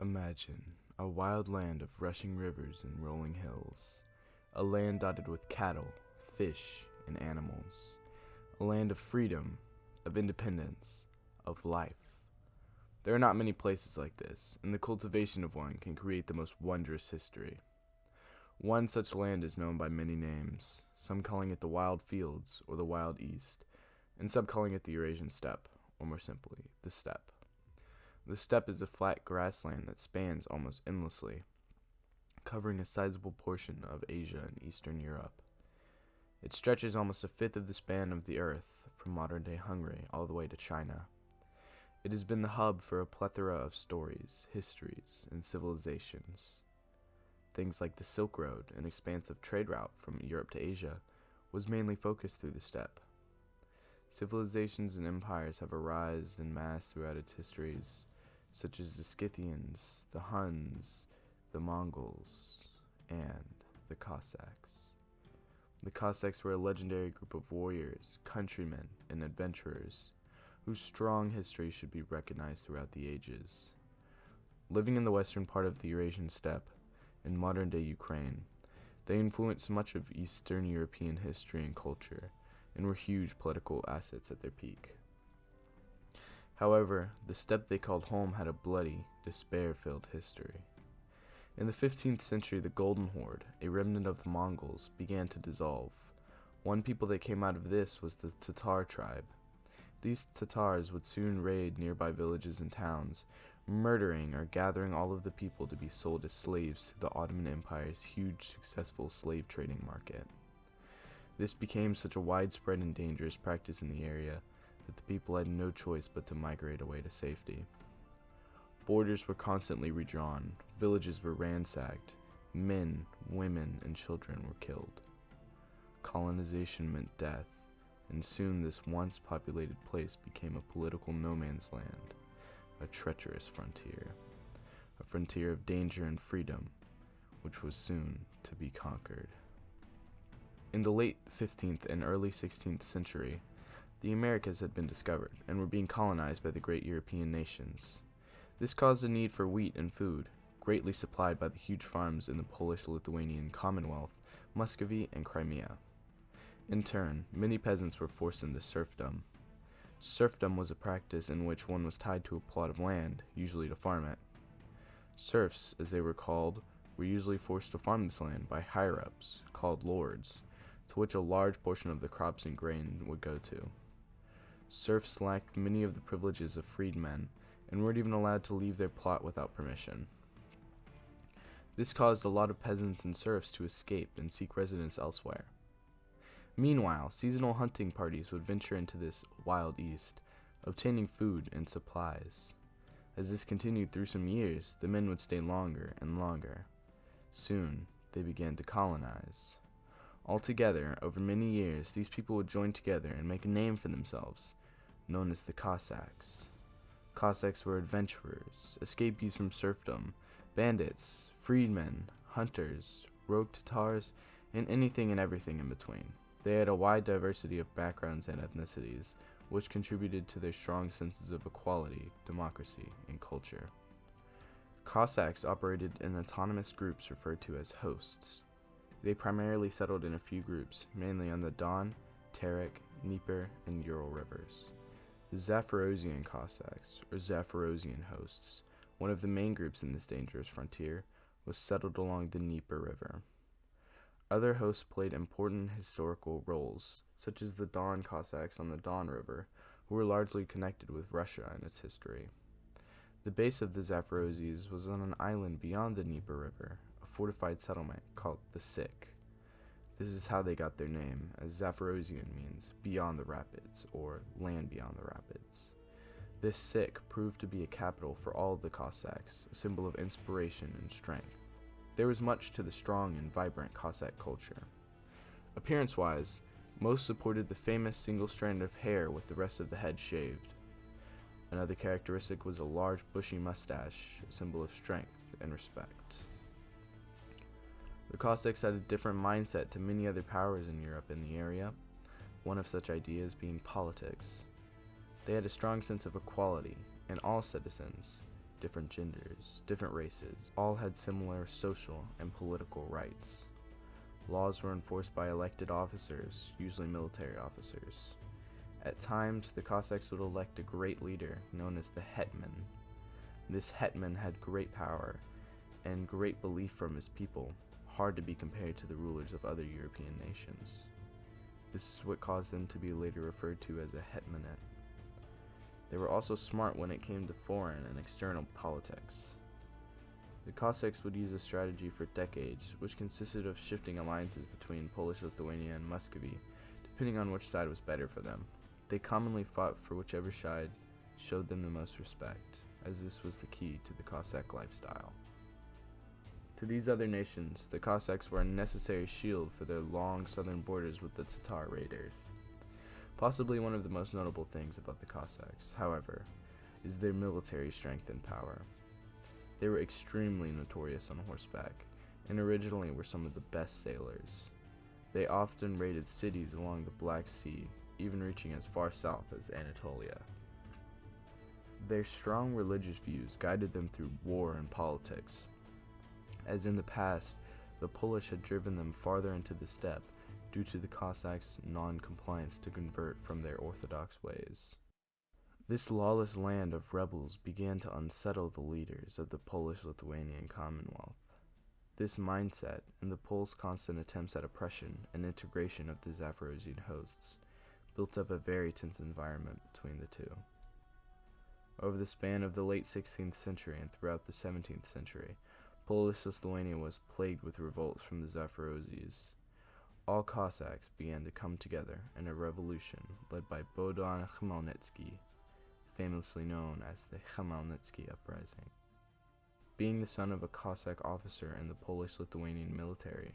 Imagine a wild land of rushing rivers and rolling hills, a land dotted with cattle, fish, and animals, a land of freedom, of independence, of life. There are not many places like this, and the cultivation of one can create the most wondrous history. One such land is known by many names, some calling it the Wild Fields or the Wild East, and some calling it the Eurasian Steppe, or more simply, the Steppe. The steppe is a flat grassland that spans almost endlessly, covering a sizable portion of Asia and Eastern Europe. It stretches almost a fifth of the span of the earth, from modern-day Hungary all the way to China. It has been the hub for a plethora of stories, histories, and civilizations. Things like the Silk Road, an expansive trade route from Europe to Asia, was mainly focused through the steppe. Civilizations and empires have arisen en masse throughout its histories, such as the Scythians, the Huns, the Mongols, and the Cossacks. The Cossacks were a legendary group of warriors, countrymen, and adventurers, whose strong history should be recognized throughout the ages. Living in the western part of the Eurasian steppe, in modern-day Ukraine, they influenced much of Eastern European history and culture, and were huge political assets at their peak. However, the steppe they called home had a bloody, despair-filled history. In the 15th century, the Golden Horde, a remnant of the Mongols, began to dissolve. One people that came out of this was the Tatar tribe. These Tatars would soon raid nearby villages and towns, murdering or gathering all of the people to be sold as slaves to the Ottoman Empire's huge successful slave trading market. This became such a widespread and dangerous practice in the area that the people had no choice but to migrate away to safety. Borders were constantly redrawn, villages were ransacked, men, women, and children were killed. Colonization meant death, and soon this once populated place became a political no man's land, a treacherous frontier, a frontier of danger and freedom, which was soon to be conquered. In the late 15th and early 16th century, the Americas had been discovered and were being colonized by the great European nations. This caused a need for wheat and food, greatly supplied by the huge farms in the Polish-Lithuanian Commonwealth, Muscovy, and Crimea. In turn, many peasants were forced into serfdom. Serfdom was a practice in which one was tied to a plot of land, usually to farm it. Serfs, as they were called, were usually forced to farm this land by higher-ups, called lords, to which a large portion of the crops and grain would go to. Serfs lacked many of the privileges of freedmen, and weren't even allowed to leave their plot without permission. This caused a lot of peasants and serfs to escape and seek residence elsewhere. Meanwhile, seasonal hunting parties would venture into this wild east, obtaining food and supplies. As this continued through some years, the men would stay longer and longer. Soon, they began to colonize. Altogether, over many years, these people would join together and make a name for themselves, known as the Cossacks. Cossacks were adventurers, escapees from serfdom, bandits, freedmen, hunters, rogue Tatars, and anything and everything in between. They had a wide diversity of backgrounds and ethnicities, which contributed to their strong senses of equality, democracy, and culture. Cossacks operated in autonomous groups referred to as hosts. They primarily settled in a few groups, mainly on the Don, Terek, Dnieper, and Ural rivers. The Zaporozhian Cossacks, or Zaporozhian hosts, one of the main groups in this dangerous frontier, was settled along the Dnieper River. Other hosts played important historical roles, such as the Don Cossacks on the Don River, who were largely connected with Russia and its history. The base of the Zaporozhians was on an island beyond the Dnieper River, a fortified settlement called the Sik. This is how they got their name, as Zaporozhian means beyond the rapids, or land beyond the rapids. This Sik proved to be a capital for all of the Cossacks, a symbol of inspiration and strength. There was much to the strong and vibrant Cossack culture. Appearance-wise, most supported the famous single strand of hair with the rest of the head shaved. Another characteristic was a large bushy mustache, a symbol of strength and respect. The Cossacks had a different mindset to many other powers in Europe in the area, one of such ideas being politics. They had a strong sense of equality in all citizens, different genders, different races, all had similar social and political rights. Laws were enforced by elected officers, usually military officers. At times, the Cossacks would elect a great leader known as the hetman. This hetman had great power and great belief from his people, hard to be compared to the rulers of other European nations. This is what caused them to be later referred to as a hetmanate. They were also smart when it came to foreign and external politics. The Cossacks would use a strategy for decades, which consisted of shifting alliances between Polish Lithuania and Muscovy, depending on which side was better for them. They commonly fought for whichever side showed them the most respect, as this was the key to the Cossack lifestyle. To these other nations, the Cossacks were a necessary shield for their long southern borders with the Tatar raiders. Possibly one of the most notable things about the Cossacks, however, is their military strength and power. They were extremely notorious on horseback, and originally were some of the best sailors. They often raided cities along the Black Sea, even reaching as far south as Anatolia. Their strong religious views guided them through war and politics. As in the past, the Polish had driven them farther into the steppe due to the Cossacks' non-compliance to convert from their orthodox ways. This lawless land of rebels began to unsettle the leaders of the Polish-Lithuanian Commonwealth. This mindset and the Poles' constant attempts at oppression and integration of the Zaporozhian hosts built up a very tense environment between the two. Over the span of the late 16th century and throughout the 17th century, Polish Lithuania was plagued with revolts from the Zaporozhians. All Cossacks began to come together in a revolution led by Bogdan Khmelnytsky, famously known as the Khmelnytsky Uprising. Being the son of a Cossack officer in the Polish-Lithuanian military,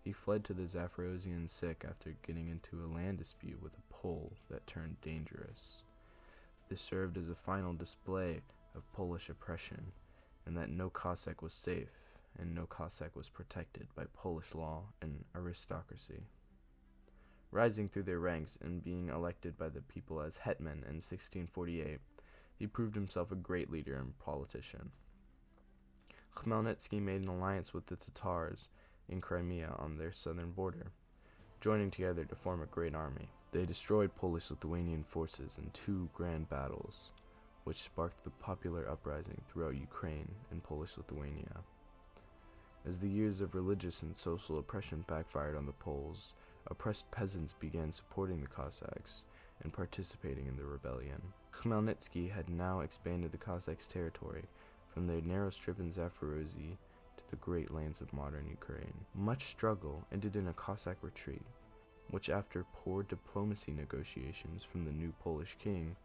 he fled to the Zaporozhian Sich after getting into a land dispute with a Pole that turned dangerous. This served as a final display of Polish oppression, and that no Cossack was safe, and no Cossack was protected by Polish law and aristocracy. Rising through their ranks and being elected by the people as hetman in 1648, he proved himself a great leader and politician. Khmelnytsky made an alliance with the Tatars in Crimea on their southern border, joining together to form a great army. They destroyed Polish-Lithuanian forces in two grand battles, which sparked the popular uprising throughout Ukraine and Polish-Lithuania. As the years of religious and social oppression backfired on the Poles, oppressed peasants began supporting the Cossacks and participating in the rebellion. Khmelnytsky had now expanded the Cossacks' territory from their narrow strip in Zaporozhye to the great lands of modern Ukraine. Much struggle ended in a Cossack retreat, which after poor diplomacy negotiations from the new Polish king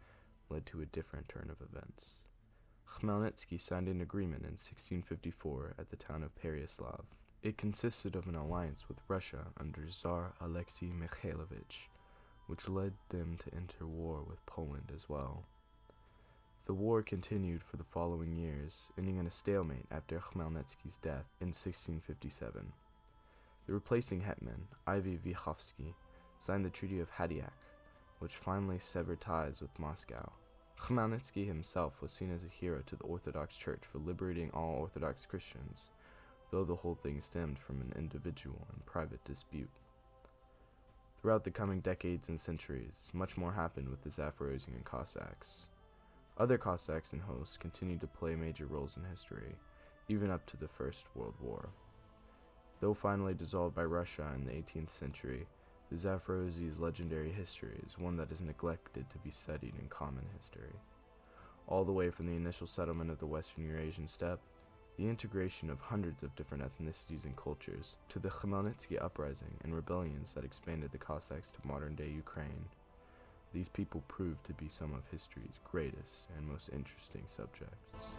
led to a different turn of events. Khmelnytsky signed an agreement in 1654 at the town of Pereyaslav. It consisted of an alliance with Russia under Tsar Alexei Mikhailovich, which led them to enter war with Poland as well. The war continued for the following years, ending in a stalemate after Khmelnytsky's death in 1657. The replacing hetman, Ivan Vychovsky, signed the Treaty of Hadiak, which finally severed ties with Moscow. Khmelnytsky himself was seen as a hero to the Orthodox Church for liberating all Orthodox Christians, though the whole thing stemmed from an individual and private dispute. Throughout the coming decades and centuries, much more happened with the Zaporozhian Cossacks. Other Cossacks and hosts continued to play major roles in history, even up to the First World War. Though finally dissolved by Russia in the 18th century, the Zaporozhi's legendary history is one that is neglected to be studied in common history. All the way from the initial settlement of the Western Eurasian steppe, the integration of hundreds of different ethnicities and cultures, to the Khmelnytsky uprising and rebellions that expanded the Cossacks to modern-day Ukraine, these people proved to be some of history's greatest and most interesting subjects.